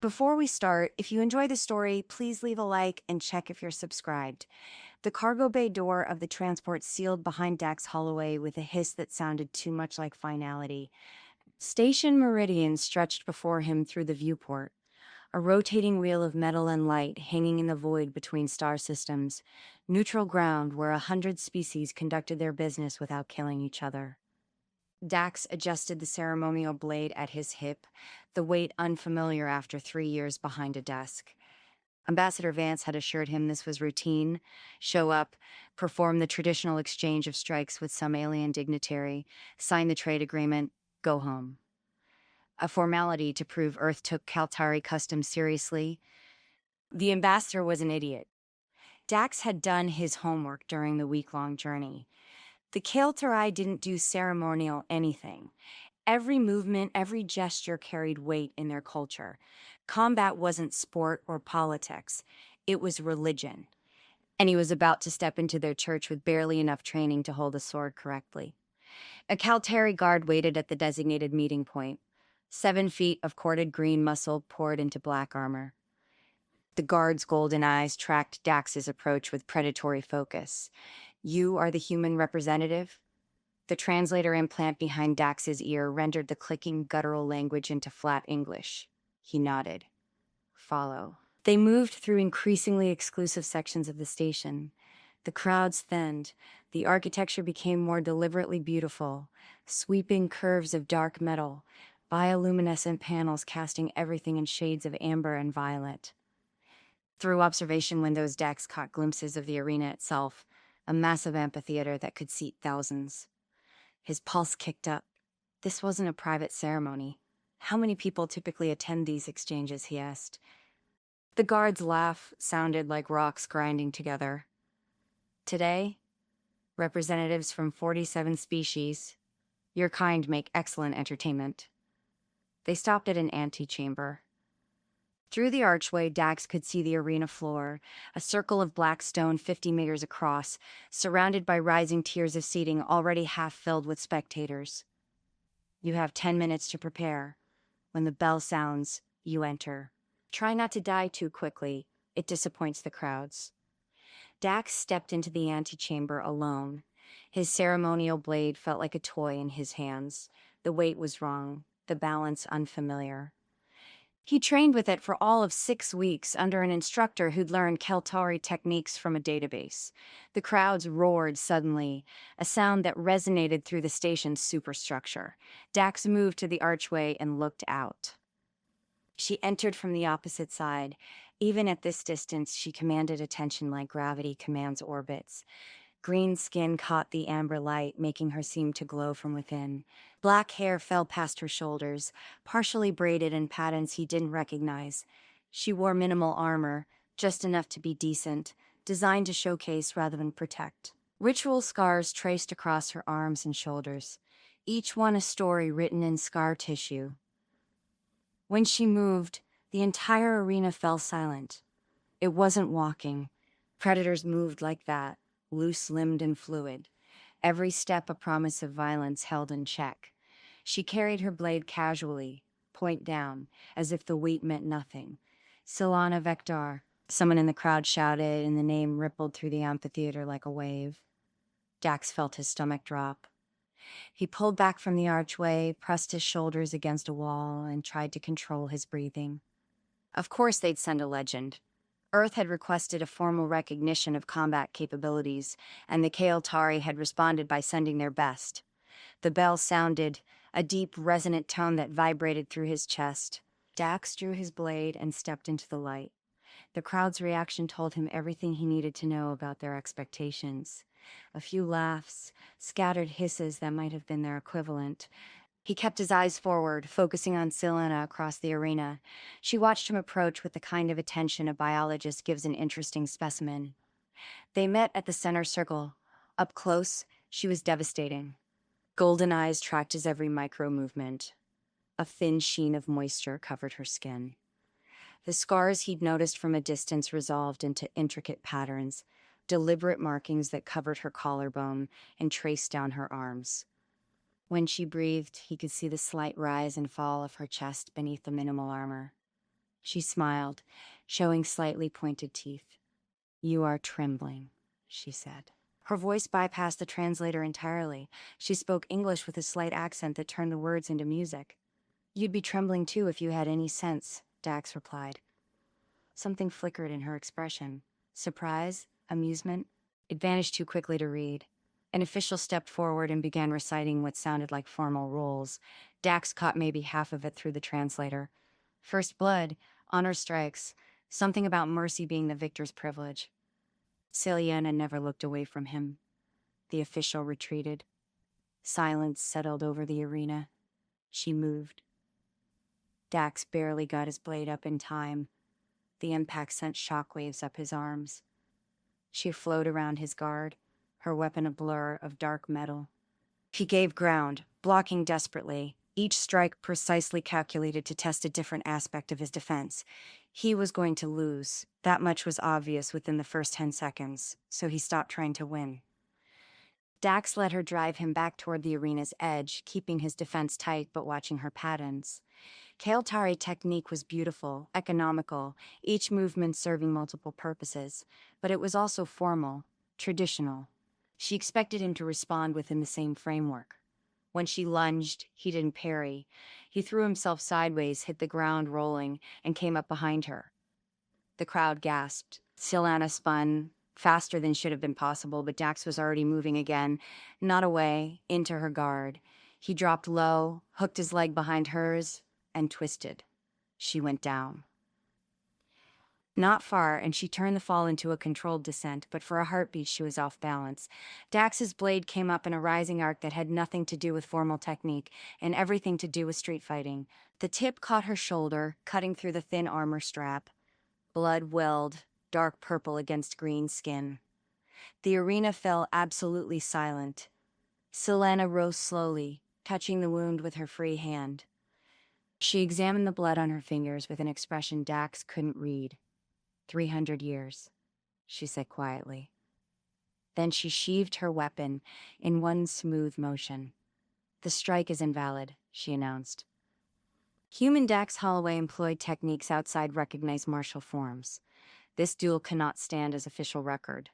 Before we start, if you enjoy the story, please leave a like and check if you're subscribed. The cargo bay door of the transport sealed behind Dax Holloway with a hiss that sounded too much like finality. Station Meridian stretched before him through the viewport, a rotating wheel of metal and light hanging in the void between star systems, neutral ground where 100 species conducted their business without killing each other. Dax adjusted the ceremonial blade at his hip, the weight unfamiliar after 3 years behind a desk. Ambassador Vance had assured him this was routine: show up, perform the traditional exchange of strikes with some alien dignitary, sign the trade agreement, go home. A formality to prove Earth took Kaltari customs seriously. The ambassador was an idiot. Dax had done his homework during the week-long journey. The Kaltari didn't do ceremonial anything. Every movement, every gesture carried weight in their culture. Combat wasn't sport or politics. It was religion. And he was about to step into their church with barely enough training to hold a sword correctly. A Kaltari guard waited at the designated meeting point. 7 feet of corded green muscle poured into black armor. The guard's golden eyes tracked Dax's approach with predatory focus. "You are the human representative?" The translator implant behind Dax's ear rendered the clicking guttural language into flat English. He nodded. "Follow." They moved through increasingly exclusive sections of the station. The crowds thinned. The architecture became more deliberately beautiful. Sweeping curves of dark metal, bioluminescent panels casting everything in shades of amber and violet. Through observation windows, Dax caught glimpses of the arena itself, a massive amphitheater that could seat thousands. His pulse kicked up. This wasn't a private ceremony. How many people typically attend these exchanges, he asked. The guard's laugh sounded like rocks grinding together. "Today, representatives from 47 species. Your kind make excellent entertainment." They stopped at an antechamber. Through the archway, Dax could see the arena floor, a circle of black stone 50 meters across, surrounded by rising tiers of seating already half filled with spectators. "You have 10 minutes to prepare. When the bell sounds, you enter. Try not to die too quickly. It disappoints the crowds." Dax stepped into the antechamber alone. His ceremonial blade felt like a toy in his hands. The weight was wrong, the balance unfamiliar. He trained with it for all of 6 weeks under an instructor who'd learned Keltari techniques from a database. The crowds roared suddenly, a sound that resonated through the station's superstructure. Dax moved to the archway and looked out. She entered from the opposite side. Even at this distance, she commanded attention like gravity commands orbits. Green skin caught the amber light, making her seem to glow from within. Black hair fell past her shoulders, partially braided in patterns he didn't recognize. She wore minimal armor, just enough to be decent, designed to showcase rather than protect. Ritual scars traced across her arms and shoulders, each one a story written in scar tissue. When she moved, the entire arena fell silent. It wasn't walking. Predators moved like that, loose-limbed and fluid. Every step a promise of violence held in check. She carried her blade casually, point down, as if the weight meant nothing. "Silana Vector," someone in the crowd shouted, and the name rippled through the amphitheater like a wave. Dax felt his stomach drop. He pulled back from the archway, pressed his shoulders against a wall, and tried to control his breathing. Of course they'd send a legend. Earth had requested a formal recognition of combat capabilities, and the Kael'tari had responded by sending their best. The bell sounded, a deep, resonant tone that vibrated through his chest. Dax drew his blade and stepped into the light. The crowd's reaction told him everything he needed to know about their expectations. A few laughs, scattered hisses that might have been their equivalent. He kept his eyes forward, focusing on Silena across the arena. She watched him approach with the kind of attention a biologist gives an interesting specimen. They met at the center circle. Up close, she was devastating. Golden eyes tracked his every micro-movement. A thin sheen of moisture covered her skin. The scars he'd noticed from a distance resolved into intricate patterns, deliberate markings that covered her collarbone and traced down her arms. When she breathed, he could see the slight rise and fall of her chest beneath the minimal armor. She smiled, showing slightly pointed teeth. "You are trembling," she said. Her voice bypassed the translator entirely. She spoke English with a slight accent that turned the words into music. "You'd be trembling too if you had any sense," Dax replied. Something flickered in her expression. Surprise? Amusement? It vanished too quickly to read. An official stepped forward and began reciting what sounded like formal rules. Dax caught maybe half of it through the translator. First blood, honor strikes, something about mercy being the victor's privilege. Celiana never looked away from him. The official retreated. Silence settled over the arena. She moved. Dax barely got his blade up in time. The impact sent shockwaves up his arms. She flowed around his guard, her weapon a blur of dark metal. He gave ground, blocking desperately, each strike precisely calculated to test a different aspect of his defense. He was going to lose. That much was obvious within the first 10 seconds, so he stopped trying to win. Dax let her drive him back toward the arena's edge, keeping his defense tight but watching her patterns. Kael'tari technique was beautiful, economical, each movement serving multiple purposes, but it was also formal, traditional. She expected him to respond within the same framework. When she lunged, he didn't parry. He threw himself sideways, hit the ground rolling, and came up behind her. The crowd gasped. Celiana spun, faster than should have been possible, but Dax was already moving again, not away, into her guard. He dropped low, hooked his leg behind hers, and twisted. She went down. Not far, and she turned the fall into a controlled descent, but for a heartbeat she was off balance. Dax's blade came up in a rising arc that had nothing to do with formal technique, and everything to do with street fighting. The tip caught her shoulder, cutting through the thin armor strap. Blood welled, dark purple against green skin. The arena fell absolutely silent. Celiana rose slowly, touching the wound with her free hand. She examined the blood on her fingers with an expression Dax couldn't read. 300 years, she said quietly. Then she sheathed her weapon in one smooth motion. "The strike is invalid," she announced. Human Dax Holloway employed techniques outside recognized martial forms. This duel cannot stand as official record.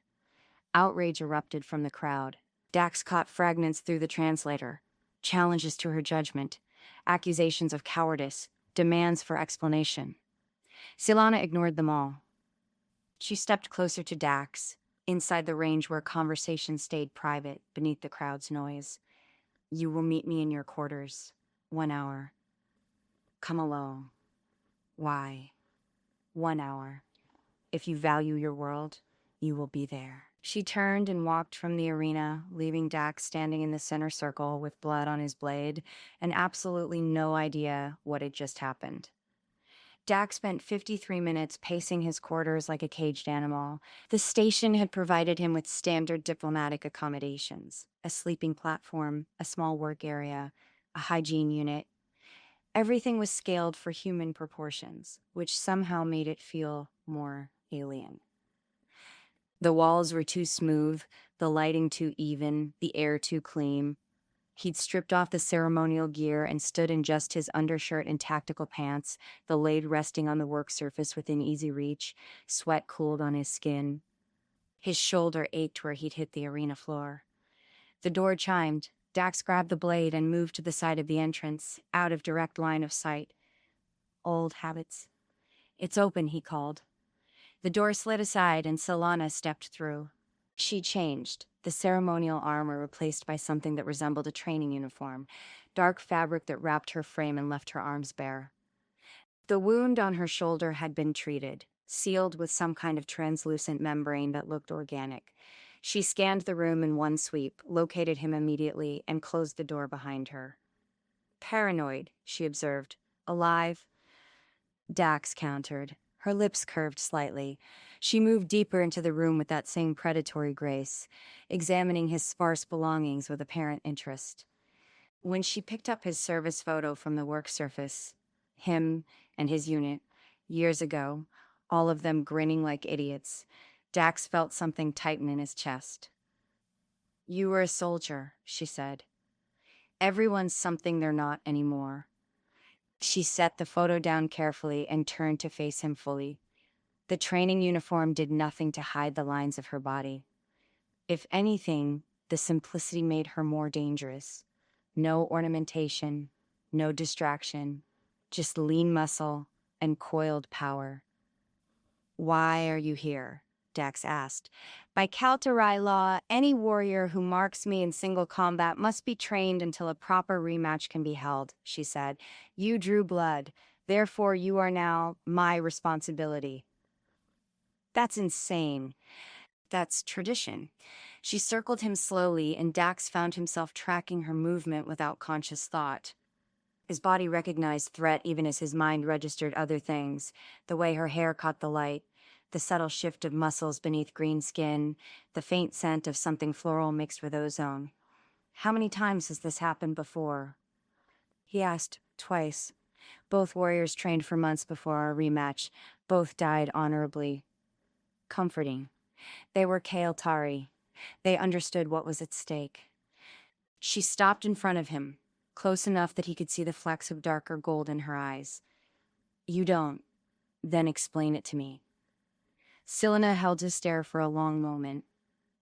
Outrage erupted from the crowd. Dax caught fragments through the translator. Challenges to her judgment. Accusations of cowardice. Demands for explanation. Celiana ignored them all. She stepped closer to Dax, inside the range where conversation stayed private beneath the crowd's noise. "You will meet me in your quarters. 1 hour. Come alone. Why? 1 hour. If you value your world, you will be there." She turned and walked from the arena, leaving Dax standing in the center circle with blood on his blade and absolutely no idea what had just happened. Dax spent 53 minutes pacing his quarters like a caged animal. The station had provided him with standard diplomatic accommodations: a sleeping platform, a small work area, a hygiene unit. Everything was scaled for human proportions, which somehow made it feel more alien. The walls were too smooth, the lighting too even, the air too clean. He'd stripped off the ceremonial gear and stood in just his undershirt and tactical pants, the blade resting on the work surface within easy reach. Sweat cooled on his skin. His shoulder ached where he'd hit the arena floor. The door chimed. Dax grabbed the blade and moved to the side of the entrance, out of direct line of sight. Old habits. "It's open," he called. The door slid aside and Celiana stepped through. She changed, the ceremonial armor replaced by something that resembled a training uniform, dark fabric that wrapped her frame and left her arms bare. The wound on her shoulder had been treated, sealed with some kind of translucent membrane that looked organic. She scanned the room in one sweep, located him immediately, and closed the door behind her. "Paranoid," she observed. "Alive?" Dax countered. Her lips curved slightly. She moved deeper into the room with that same predatory grace, examining his sparse belongings with apparent interest. When she picked up his service photo from the work surface, him and his unit, years ago, all of them grinning like idiots, Dax felt something tighten in his chest. "You were a soldier," she said. "Everyone's something they're not anymore." She set the photo down carefully and turned to face him fully. The training uniform did nothing to hide the lines of her body. If anything, the simplicity made her more dangerous. No ornamentation, no distraction, just lean muscle and coiled power. "Why are you here?" Dax asked. "By Kaltarai law, any warrior who marks me in single combat must be trained until a proper rematch can be held," she said. "You drew blood. Therefore, you are now my responsibility." That's insane. That's tradition. She circled him slowly, and Dax found himself tracking her movement without conscious thought. His body recognized threat even as his mind registered other things, the way her hair caught the light, the subtle shift of muscles beneath green skin, the faint scent of something floral mixed with ozone. "How many times has this happened before?" He asked. "Twice. Both warriors trained for months before our rematch. Both died honorably." Comforting. They were Kael'tari. They understood what was at stake. She stopped in front of him, close enough that he could see the flecks of darker gold in her eyes. "You don't. Then explain it to me." Silena held his stare for a long moment,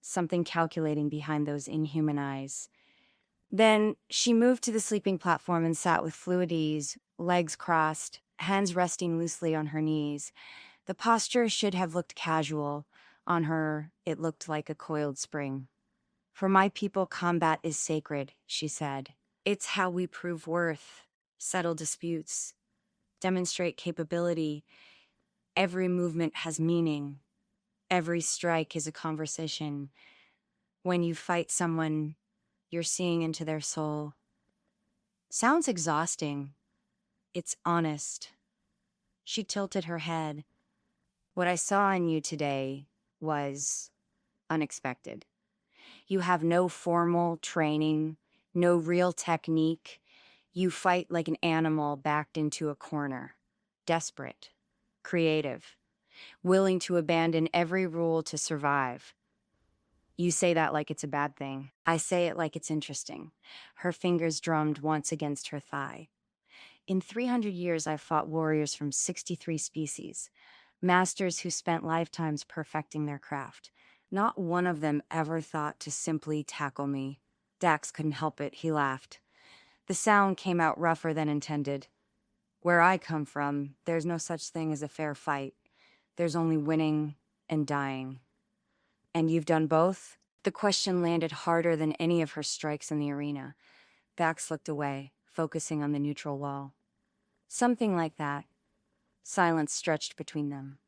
something calculating behind those inhuman eyes. Then she moved to the sleeping platform and sat with fluid ease, legs crossed, hands resting loosely on her knees. The posture should have looked casual. On her, it looked like a coiled spring. "For my people, combat is sacred," she said. "It's how we prove worth, settle disputes, demonstrate capability. Every movement has meaning. Every strike is a conversation. When you fight someone, you're seeing into their soul." Sounds exhausting. It's honest. She tilted her head. "What I saw in you today was unexpected. You have no formal training, no real technique. You fight like an animal backed into a corner. Desperate, creative, willing to abandon every rule to survive." "You say that like it's a bad thing." "I say it like it's interesting." Her fingers drummed once against her thigh. "In 300 years, I've fought warriors from 63 species, masters who spent lifetimes perfecting their craft. Not one of them ever thought to simply tackle me." Dax couldn't help it. He laughed. The sound came out rougher than intended. "Where I come from, there's no such thing as a fair fight. There's only winning and dying." "And you've done both?" The question landed harder than any of her strikes in the arena. Dax looked away, focusing on the neutral wall. "Something like that." Silence stretched between them.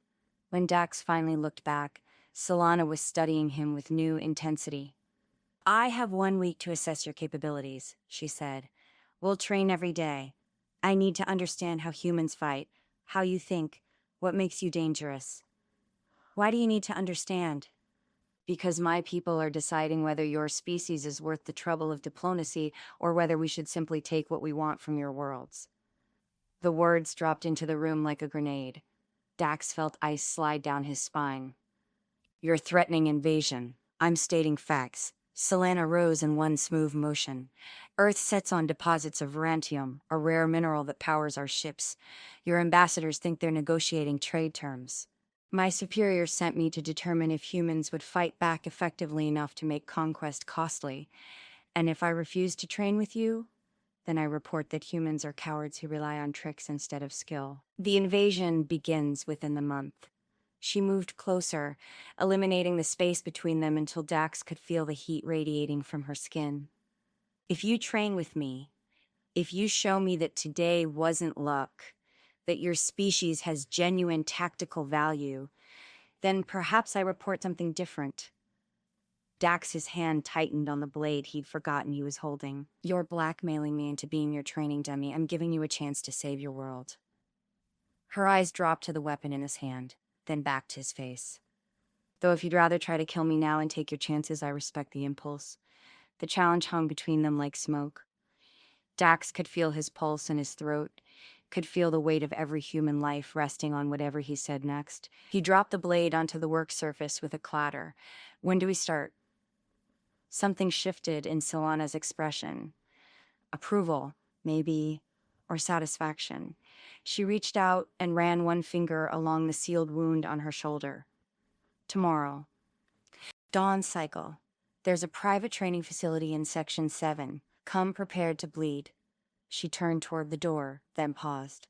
When Dax finally looked back, Solana was studying him with new intensity. "I have 1 week to assess your capabilities," she said. "We'll train every day. I need to understand how humans fight, how you think, what makes you dangerous." "Why do you need to understand?" "Because my people are deciding whether your species is worth the trouble of diplomacy or whether we should simply take what we want from your worlds." The words dropped into the room like a grenade. Dax felt ice slide down his spine. "You're threatening invasion. I'm stating facts." Solana rose in one smooth motion. "Earth sits on deposits of Varantium, a rare mineral that powers our ships. Your ambassadors think they're negotiating trade terms. My superior sent me to determine if humans would fight back effectively enough to make conquest costly. And if I refuse to train with you, then I report that humans are cowards who rely on tricks instead of skill. The invasion begins within the month." She moved closer, eliminating the space between them until Dax could feel the heat radiating from her skin. "If you train with me, if you show me that today wasn't luck, that your species has genuine tactical value, then perhaps I report something different." Dax's hand tightened on the blade he'd forgotten he was holding. "You're blackmailing me into being your training dummy. I'm giving you a chance to save your world." Her eyes dropped to the weapon in his hand, then back to his face. "Though if you'd rather try to kill me now and take your chances, I respect the impulse." The challenge hung between them like smoke. Dax could feel his pulse in his throat, could feel the weight of every human life resting on whatever he said next. He dropped the blade onto the work surface with a clatter. "When do we start?" Something shifted in Solana's expression. Approval, maybe or satisfaction. She reached out and ran one finger along the sealed wound on her shoulder. Tomorrow. Dawn cycle. There's a private training facility in Section 7. Come prepared to bleed. She turned toward the door, then paused.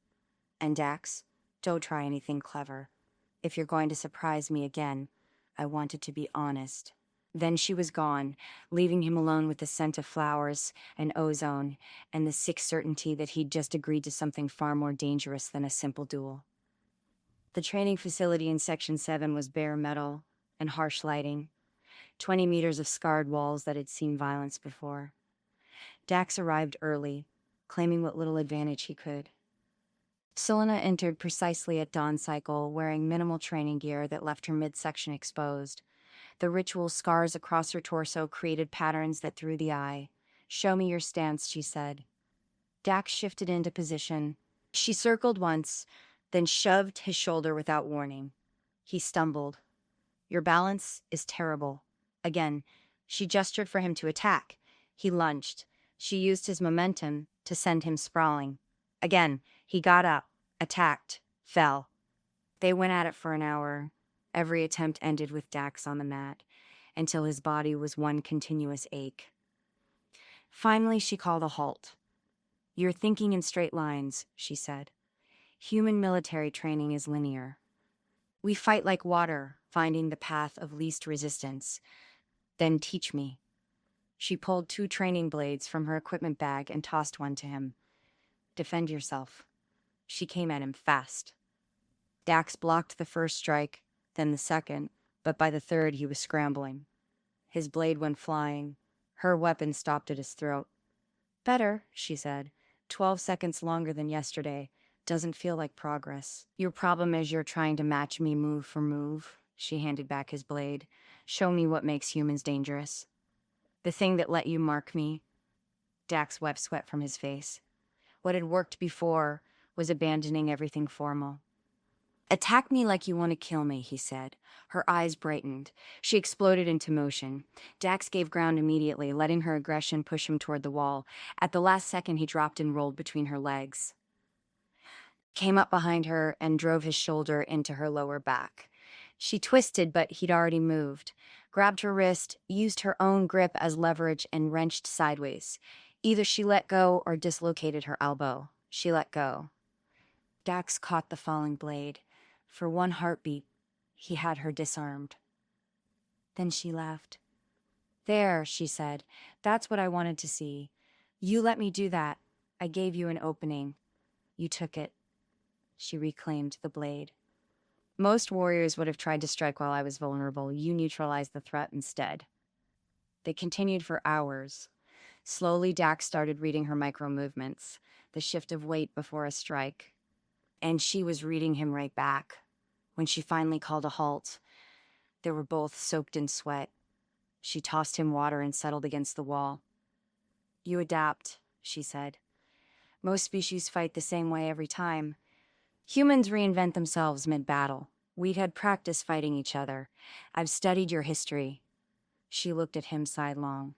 And Dax, don't try anything clever. If you're going to surprise me again, I want it to be honest. Then she was gone, leaving him alone with the scent of flowers and ozone and the sick certainty that he'd just agreed to something far more dangerous than a simple duel. The training facility in Section 7 was bare metal and harsh lighting, 20 meters of scarred walls that had seen violence before. Dax arrived early, claiming what little advantage he could. Selena entered precisely at dawn cycle, wearing minimal training gear that left her midsection exposed. The ritual scars across her torso created patterns that threw the eye. "Show me your stance," she said. Dax shifted into position. She circled once, then shoved his shoulder without warning. He stumbled. "Your balance is terrible." Again, she gestured for him to attack. He lunged. She used his momentum to send him sprawling. Again, he got up, attacked, fell. They went at it for an hour. Every attempt ended with Dax on the mat, until his body was one continuous ache. Finally, she called a halt. "You're thinking in straight lines," she said. "Human military training is linear. We fight like water, finding the path of least resistance. Then teach me." She pulled 2 training blades from her equipment bag and tossed one to him. "Defend yourself." She came at him fast. Dax blocked the first strike, then the second, but by the third he was scrambling. His blade went flying. Her weapon stopped at his throat. "Better," she said. 12 seconds longer than yesterday. Doesn't feel like progress. "Your problem is you're trying to match me move for move." She handed back his blade. "Show me what makes humans dangerous." "The thing that let you mark me." Dax wiped sweat from his face. What had worked before was abandoning everything formal. "Attack me like you want to kill me," he said. Her eyes brightened. She exploded into motion. Dax gave ground immediately, letting her aggression push him toward the wall. At the last second, he dropped and rolled between her legs. Came up behind her and drove his shoulder into her lower back. She twisted, but he'd already moved. Grabbed her wrist, used her own grip as leverage, and wrenched sideways. Either she let go or dislocated her elbow. She let go. Dax caught the falling blade. For one heartbeat, he had her disarmed. Then she laughed. "There," she said. "That's what I wanted to see. You let me do that. I gave you an opening. You took it." She reclaimed the blade. "Most warriors would have tried to strike while I was vulnerable. You neutralized the threat instead." They continued for hours. Slowly, Dax started reading her micro-movements, the shift of weight before a strike. And she was reading him right back. When she finally called a halt, they were both soaked in sweat. She tossed him water and settled against the wall. "You adapt," she said. "Most species fight the same way every time. Humans reinvent themselves mid-battle. We'd had practice fighting each other. I've studied your history." She looked at him sidelong.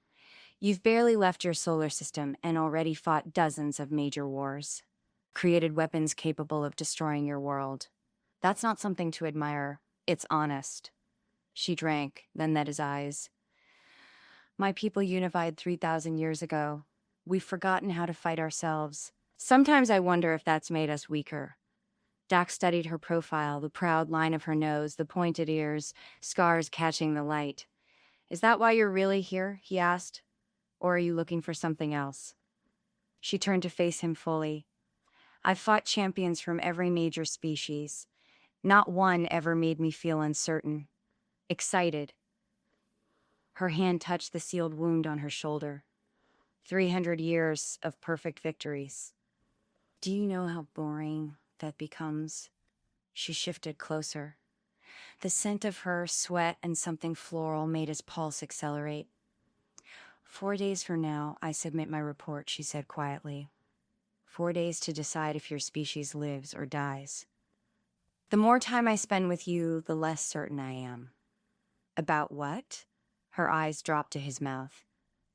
"You've barely left your solar system and already fought dozens of major wars. Created weapons capable of destroying your world. That's not something to admire. It's honest." She drank, then met his eyes. "My people unified 3,000 years ago. We've forgotten how to fight ourselves. Sometimes I wonder if that's made us weaker." Dax studied her profile, the proud line of her nose, the pointed ears, scars catching the light. "Is that why you're really here?" he asked. "Or are you looking for something else?" She turned to face him fully. "I've fought champions from every major species. Not one ever made me feel uncertain. Excited." Her hand touched the sealed wound on her shoulder. 300 years of perfect victories. "Do you know how boring that becomes?" She shifted closer. The scent of her sweat and something floral made his pulse accelerate. 4 days from now, I submit my report," she said quietly. 4 days to decide if your species lives or dies. The more time I spend with you, the less certain I am." "About what?" Her eyes dropped to his mouth.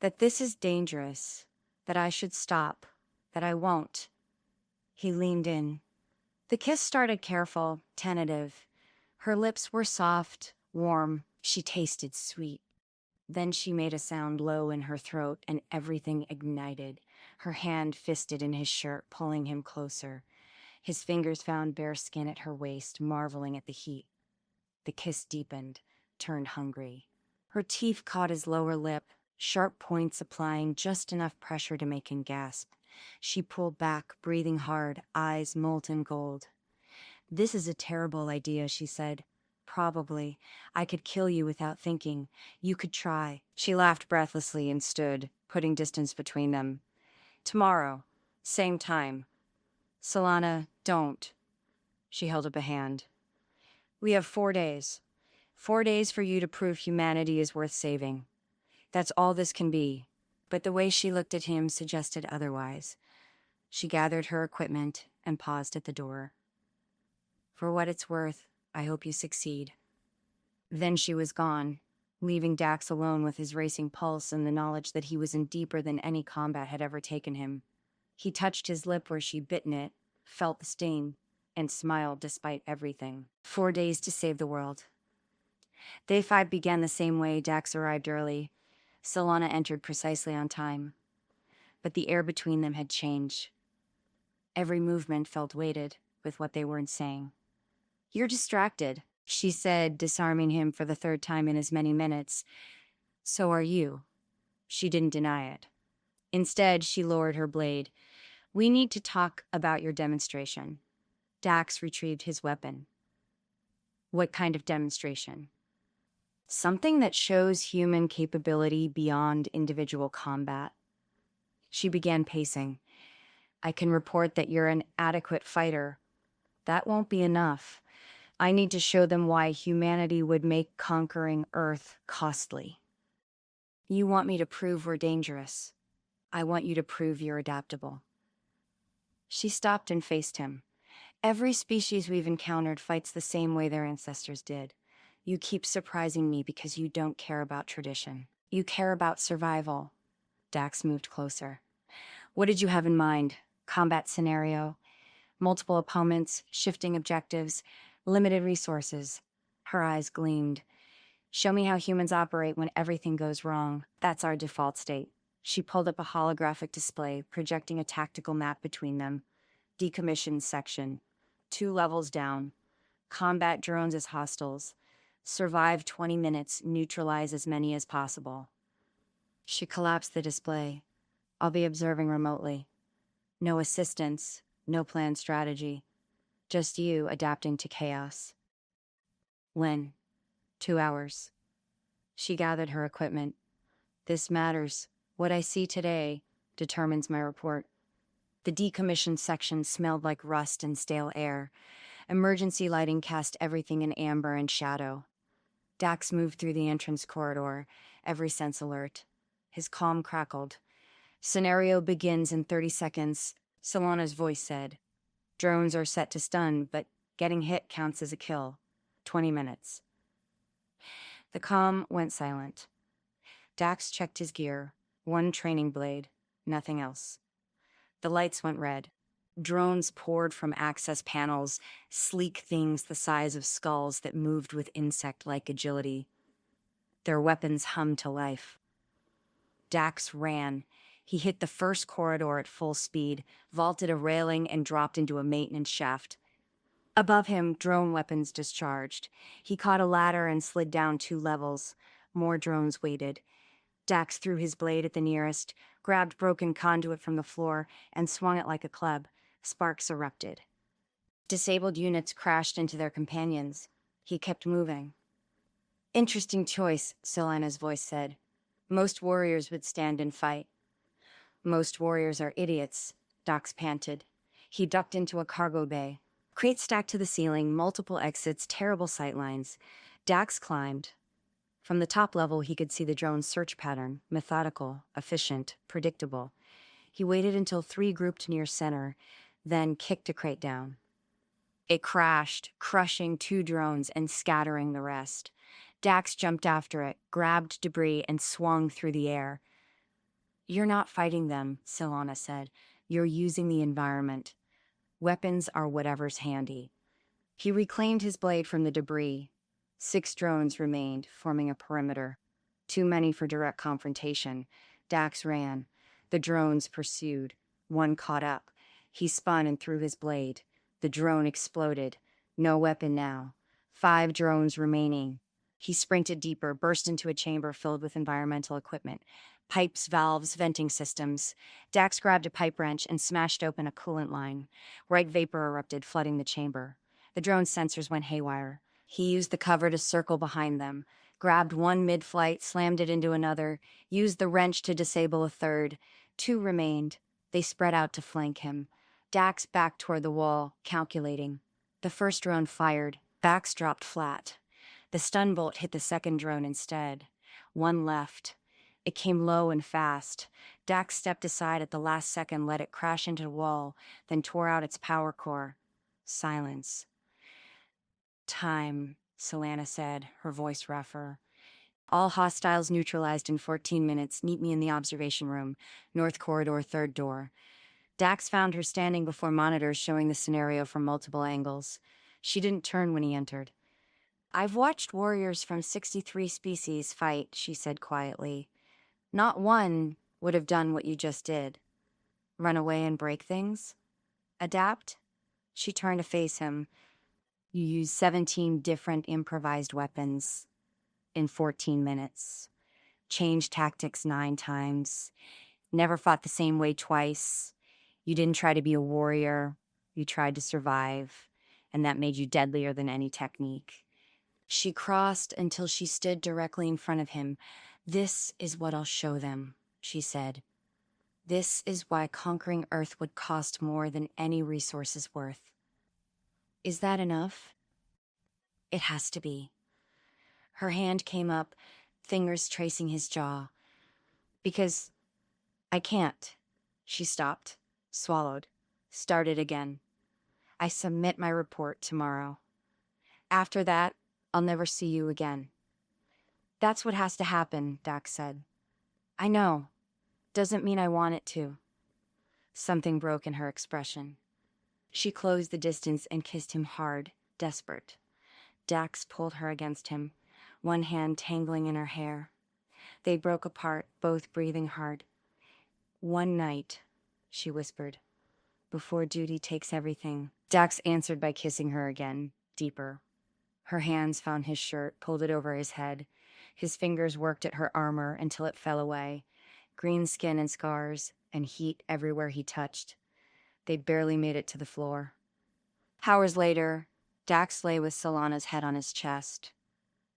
"That this is dangerous. That I should stop. That I won't. He leaned in. The kiss started careful, tentative. Her lips were soft, warm. She tasted sweet. Then she made a sound low in her throat, and everything ignited. Her hand fisted in his shirt, pulling him closer. His fingers found bare skin at her waist, marveling at the heat. The kiss deepened, turned hungry. Her teeth caught his lower lip, sharp points applying just enough pressure to make him gasp. She pulled back, breathing hard, eyes molten gold. "This is a terrible idea," she said. "Probably. I could kill you without thinking. You could try." She laughed breathlessly and stood, putting distance between them. "Tomorrow. Same time." "Solana, don't." She held up a hand. "We have 4 days. 4 days for you to prove humanity is worth saving. That's all this can be." But the way she looked at him suggested otherwise. She gathered her equipment and paused at the door. "For what it's worth, I hope you succeed." Then she was gone, leaving Dax alone with his racing pulse and the knowledge that he was in deeper than any combat had ever taken him. He touched his lip where she'd bitten it, felt the sting, and smiled despite everything. 4 days to save the world. Day 5 began the same way. Dax arrived early. Solana entered precisely on time. But the air between them had changed. Every movement felt weighted with what they weren't saying. "You're distracted," she said, disarming him for the 3rd time in as many minutes. "So are you." She didn't deny it. Instead, she lowered her blade. "We need to talk about your demonstration." Dax retrieved his weapon. "What kind of demonstration?" "Something that shows human capability beyond individual combat." She began pacing. "I can report that you're an adequate fighter. That won't be enough. I need to show them why humanity would make conquering Earth costly." "You want me to prove we're dangerous. I want you to prove you're adaptable." She stopped and faced him. "Every species we've encountered fights the same way their ancestors did. You keep surprising me because you don't care about tradition. You care about survival." Dax moved closer. "What did you have in mind? Combat scenario? Multiple opponents, shifting objectives, limited resources?" Her eyes gleamed. "Show me how humans operate when everything goes wrong. That's our default state." She pulled up a holographic display, projecting a tactical map between them. Decommissioned section. 2 levels down. Combat drones as hostiles. Survive 20 minutes, neutralize as many as possible. She collapsed the display. "I'll be observing remotely. No assistance, no planned strategy. Just you adapting to chaos." "When?" 2 hours. She gathered her equipment. "This matters. What I see today determines my report." The decommissioned section smelled like rust and stale air. Emergency lighting cast everything in amber and shadow. Dax moved through the entrance corridor, every sense alert. His calm crackled. "Scenario begins in 30 seconds, Solana's voice said. "Drones are set to stun, but getting hit counts as a kill. 20 minutes. The comm went silent. Dax checked his gear. 1 training blade, nothing else. The lights went red. Drones poured from access panels, sleek things the size of skulls that moved with insect-like agility. Their weapons hummed to life. Dax ran. He hit the first corridor at full speed, vaulted a railing, and dropped into a maintenance shaft. Above him, drone weapons discharged. He caught a ladder and slid down 2 levels. More drones waited. Dax threw his blade at the nearest, grabbed broken conduit from the floor, and swung it like a club. Sparks erupted. Disabled units crashed into their companions. He kept moving. "Interesting choice," Solana's voice said. "Most warriors would stand and fight." "Most warriors are idiots," Dax panted. He ducked into a cargo bay. Crates stacked to the ceiling, multiple exits, terrible sightlines. Dax climbed. From the top level, he could see the drone's search pattern, methodical, efficient, predictable. He waited until 3 grouped near center, then kicked a crate down. It crashed, crushing 2 drones and scattering the rest. Dax jumped after it, grabbed debris, and swung through the air. "You're not fighting them," Solana said. "You're using the environment." Weapons are whatever's handy. He reclaimed his blade from the debris. 6 drones remained, forming a perimeter. Too many for direct confrontation. Dax ran. The drones pursued. One caught up. He spun and threw his blade. The drone exploded. No weapon now. 5 drones remaining. He sprinted deeper, burst into a chamber filled with environmental equipment. Pipes, valves, venting systems. Dax grabbed a pipe wrench and smashed open a coolant line. White vapor erupted, flooding the chamber. The drone's sensors went haywire. He used the cover to circle behind them, grabbed one mid-flight, slammed it into another, used the wrench to disable a third. 2 remained. They spread out to flank him. Dax backed toward the wall, calculating. The first drone fired. Dax dropped flat. The stun bolt hit the second drone instead. 1 left. It came low and fast. Dax stepped aside at the last second, let it crash into the wall, then tore out its power core. Silence. Time, Solana said, her voice rougher. All hostiles neutralized in 14 minutes. Meet me in the observation room. North corridor, 3rd door. Dax found her standing before monitors showing the scenario from multiple angles. She didn't turn when he entered. I've watched warriors from 63 species fight, she said quietly. Not one would have done what you just did. Run away and break things? Adapt? She turned to face him. You used 17 different improvised weapons in 14 minutes. Changed tactics 9 times. Never fought the same way twice. You didn't try to be a warrior. You tried to survive. And that made you deadlier than any technique. She crossed until she stood directly in front of him. This is what I'll show them, she said. This is why conquering Earth would cost more than any resource is worth. Is that enough? It has to be. Her hand came up, fingers tracing his jaw. Because I can't. She stopped, swallowed, started again. I submit my report tomorrow. After that, I'll never see you again. That's what has to happen, Dax said. I know. Doesn't mean I want it to. Something broke in her expression. She closed the distance and kissed him hard, desperate. Dax pulled her against him, one hand tangling in her hair. They broke apart, both breathing hard. One night, she whispered, before duty takes everything. Dax answered by kissing her again, deeper. Her hands found his shirt, pulled it over his head. His fingers worked at her armor until it fell away. Green skin and scars, and heat everywhere he touched. They barely made it to the floor. Hours later, Dax lay with Solana's head on his chest.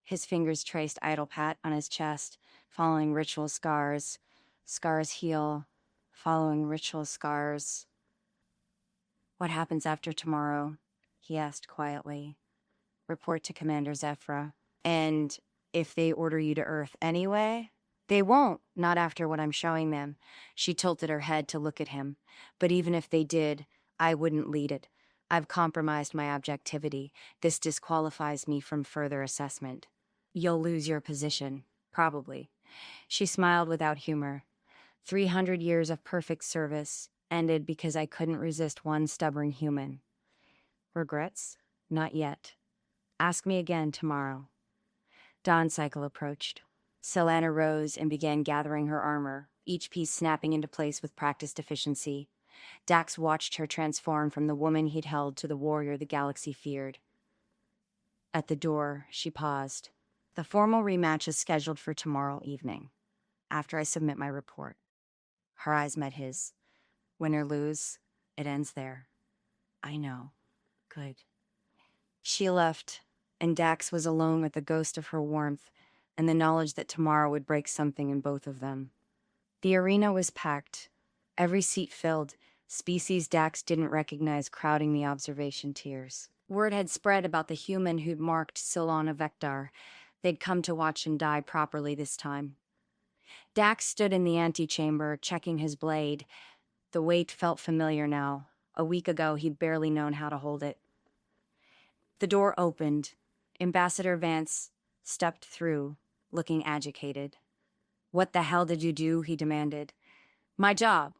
His fingers traced idle pat on his chest, following ritual scars. Scars heal, following ritual scars. What happens after tomorrow? He asked quietly. Report to Commander Zephyra. And if they order you to Earth anyway? They won't, not after what I'm showing them. She tilted her head to look at him. But even if they did, I wouldn't lead it. I've compromised my objectivity. This disqualifies me from further assessment. You'll lose your position, probably. She smiled without humor. 300 years of perfect service ended because I couldn't resist one stubborn human. Regrets? Not yet. Ask me again tomorrow. Dawn cycle approached. Solana rose and began gathering her armor, each piece snapping into place with practiced efficiency. Dax watched her transform from the woman he'd held to the warrior the galaxy feared. At the door, she paused. The formal rematch is scheduled for tomorrow evening, after I submit my report. Her eyes met his. Win or lose, it ends there. I know. Good. She left, and Dax was alone with the ghost of her warmth and the knowledge that tomorrow would break something in both of them. The arena was packed, every seat filled, species Dax didn't recognize crowding the observation tiers. Word had spread about the human who'd marked Solana Vector. They'd come to watch him die properly this time. Dax stood in the antechamber, checking his blade. The weight felt familiar now. A week ago, he'd barely known how to hold it. The door opened. Ambassador Vance stepped through, looking agitated. What the hell did you do? He demanded. My job.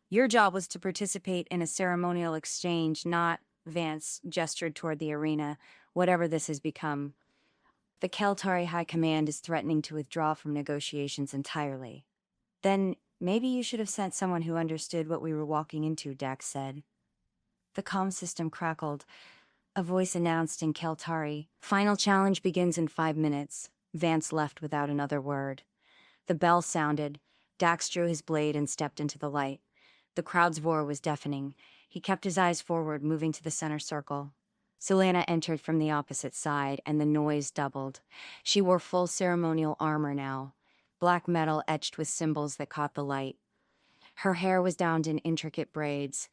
Your job was to participate in a ceremonial exchange, not— Vance gestured toward the arena, whatever this has become. The Keltari High Command is threatening to withdraw from negotiations entirely. Then maybe you should have sent someone who understood what we were walking into, Dax said. The comm system crackled. A voice announced in Keltari, "Final challenge begins in 5 minutes." Vance left without another word. The bell sounded. Dax drew his blade and stepped into the light. The crowd's roar was deafening. He kept his eyes forward, moving to the center circle. Selena entered from the opposite side, and the noise doubled. She wore full ceremonial armor now, black metal etched with symbols that caught the light. Her hair was downed in intricate braids.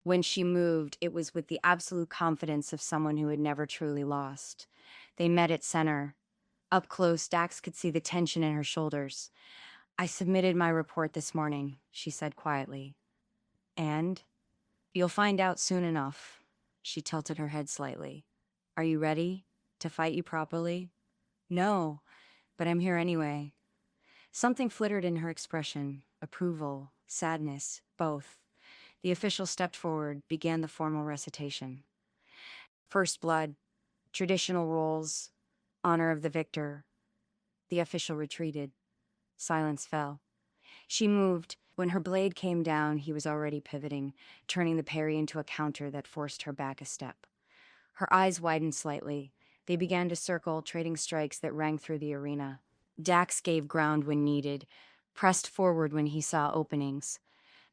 When she moved, it was with the absolute confidence of someone who had never truly lost. They met at center. Up close, Dax could see the tension in her shoulders. "I submitted my report this morning," she said quietly. "And?" "You'll find out soon enough." She tilted her head slightly. "Are you ready to fight you properly?" "No, but I'm here anyway." Something flittered in her expression, approval, sadness, both. The official stepped forward, began the formal recitation. First blood, traditional roles, honor of the victor. The official retreated. Silence fell. She moved. When her blade came down, he was already pivoting, turning the parry into a counter that forced her back a step. Her eyes widened slightly. They began to circle, trading strikes that rang through the arena. Dax gave ground when needed, pressed forward when he saw openings.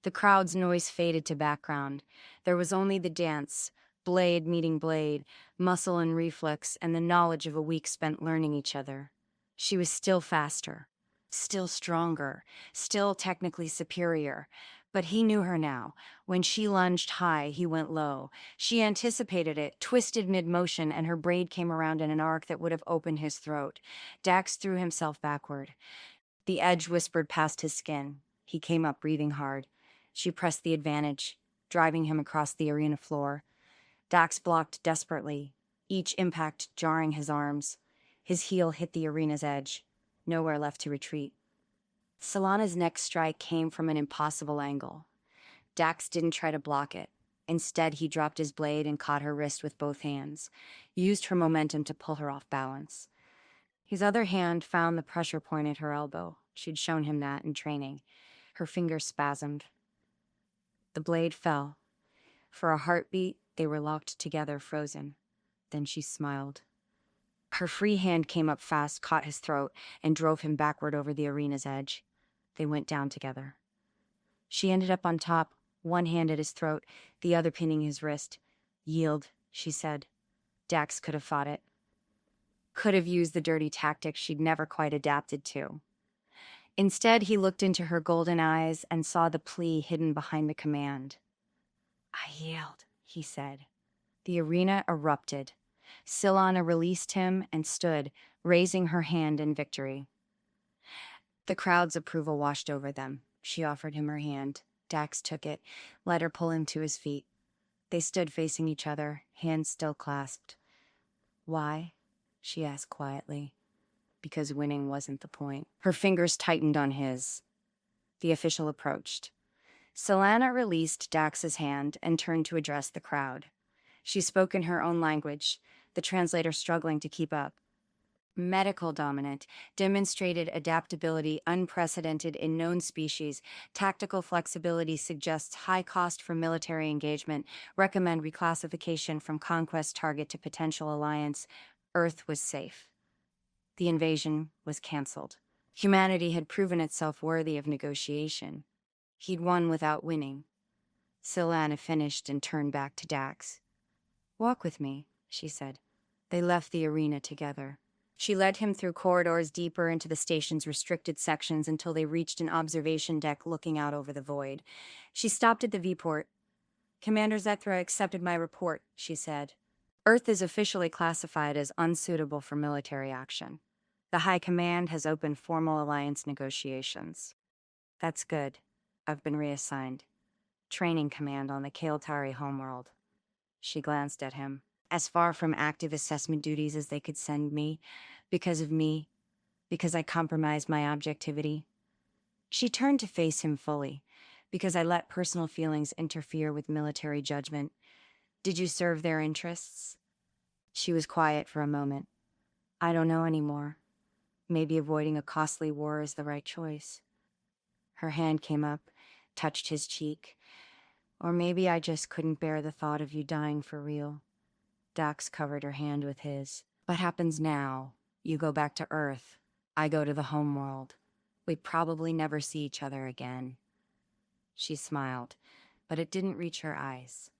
The crowd's noise faded to background. There was only the dance, blade meeting blade, muscle and reflex, and the knowledge of a week spent learning each other. She was still faster, still stronger, still technically superior. But he knew her now. When she lunged high, he went low. She anticipated it, twisted mid-motion, and her braid came around in an arc that would have opened his throat. Dax threw himself backward. The edge whispered past his skin. He came up, breathing hard. She pressed the advantage, driving him across the arena floor. Dax blocked desperately, each impact jarring his arms. His heel hit the arena's edge. Nowhere left to retreat. Solana's next strike came from an impossible angle. Dax didn't try to block it. Instead, he dropped his blade and caught her wrist with both hands, used her momentum to pull her off balance. His other hand found the pressure point at her elbow. She'd shown him that in training. Her fingers spasmed. The blade fell. For a heartbeat, they were locked together, frozen. Then she smiled. Her free hand came up fast, caught his throat, and drove him backward over the arena's edge. They went down together. She ended up on top, one hand at his throat, the other pinning his wrist. "Yield," she said. Dax could have fought it. Could have used the dirty tactics she'd never quite adapted to. Instead, he looked into her golden eyes and saw the plea hidden behind the command. "I yield," he said. The arena erupted. Silana released him and stood, raising her hand in victory. The crowd's approval washed over them. She offered him her hand. Dax took it, let her pull him to his feet. They stood facing each other, hands still clasped. "Why?" she asked quietly. "Because winning wasn't the point." Her fingers tightened on his. The official approached. Solana released Dax's hand and turned to address the crowd. She spoke in her own language, the translator struggling to keep up. Medical dominant, demonstrated adaptability unprecedented in known species, tactical flexibility suggests high cost for military engagement, recommend reclassification from conquest target to potential alliance. Earth was safe. The invasion was canceled. Humanity had proven itself worthy of negotiation. He'd won without winning. Silana finished and turned back to Dax. "Walk with me," she said. They left the arena together. She led him through corridors deeper into the station's restricted sections until they reached an observation deck looking out over the void. She stopped at the V-port. "Commander Zethra accepted my report," she said. "Earth is officially classified as unsuitable for military action. The High Command has opened formal alliance negotiations." "That's good. I've been reassigned. Training command on the Kael'tari homeworld." She glanced at him. "As far from active assessment duties as they could send me, because of me, because I compromised my objectivity." She turned to face him fully. Because I let personal feelings interfere with military judgment. Did you serve their interests? She was quiet for a moment. I don't know anymore. Maybe avoiding a costly war is the right choice. Her hand came up, touched his cheek. Or maybe I just couldn't bear the thought of you dying for real. Dax covered her hand with his. What happens now? You go back to Earth. I go to the homeworld. We probably never see each other again. She smiled, but it didn't reach her eyes.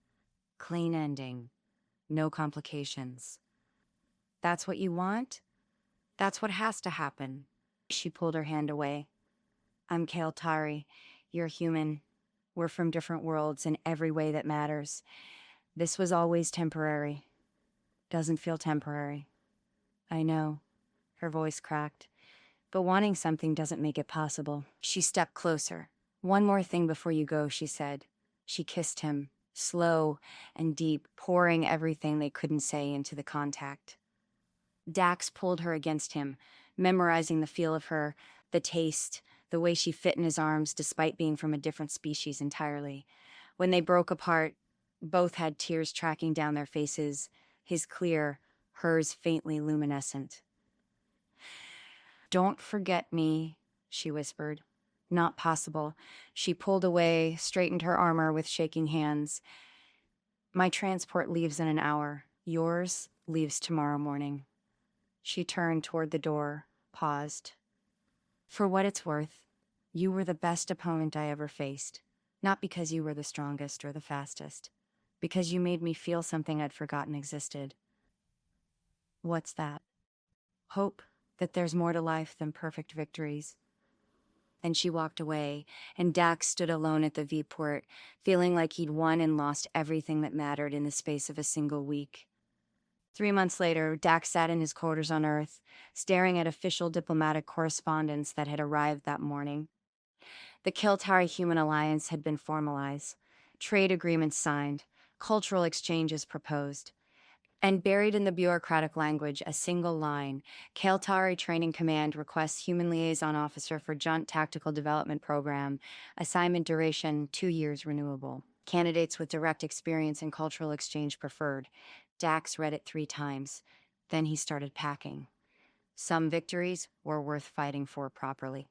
Clean ending. No complications. That's what you want? That's what has to happen. She pulled her hand away. I'm Kael'thari. You're human. We're from different worlds in every way that matters. This was always temporary. Doesn't feel temporary. I know. Her voice cracked. But wanting something doesn't make it possible. She stepped closer. One more thing before you go, she said. She kissed him, slow and deep, pouring everything they couldn't say into the contact. Dax pulled her against him, memorizing the feel of her, the taste, the way she fit in his arms despite being from a different species entirely. When they broke apart, both had tears tracking down their faces, his clear, hers faintly luminescent. Don't forget me, she whispered. Not possible. She pulled away, straightened her armor with shaking hands. My transport leaves in an hour. Yours leaves tomorrow morning. She turned toward the door, paused. For what it's worth, you were the best opponent I ever faced. Not because you were the strongest or the fastest. Because you made me feel something I'd forgotten existed. What's that? Hope that there's more to life than perfect victories. And she walked away, and Dax stood alone at the V-port, feeling like he'd won and lost everything that mattered in the space of a single week. 3 months later, Dax sat in his quarters on Earth, staring at official diplomatic correspondence that had arrived that morning. The Kael'thari Human Alliance had been formalized, trade agreements signed, cultural exchanges proposed. And buried in the bureaucratic language, a single line: Kael'thari Training Command requests Human Liaison Officer for Junt Tactical Development Program. Assignment duration, 2 years renewable. Candidates with direct experience in cultural exchange preferred. Dax read it 3 times. Then he started packing. Some victories were worth fighting for properly.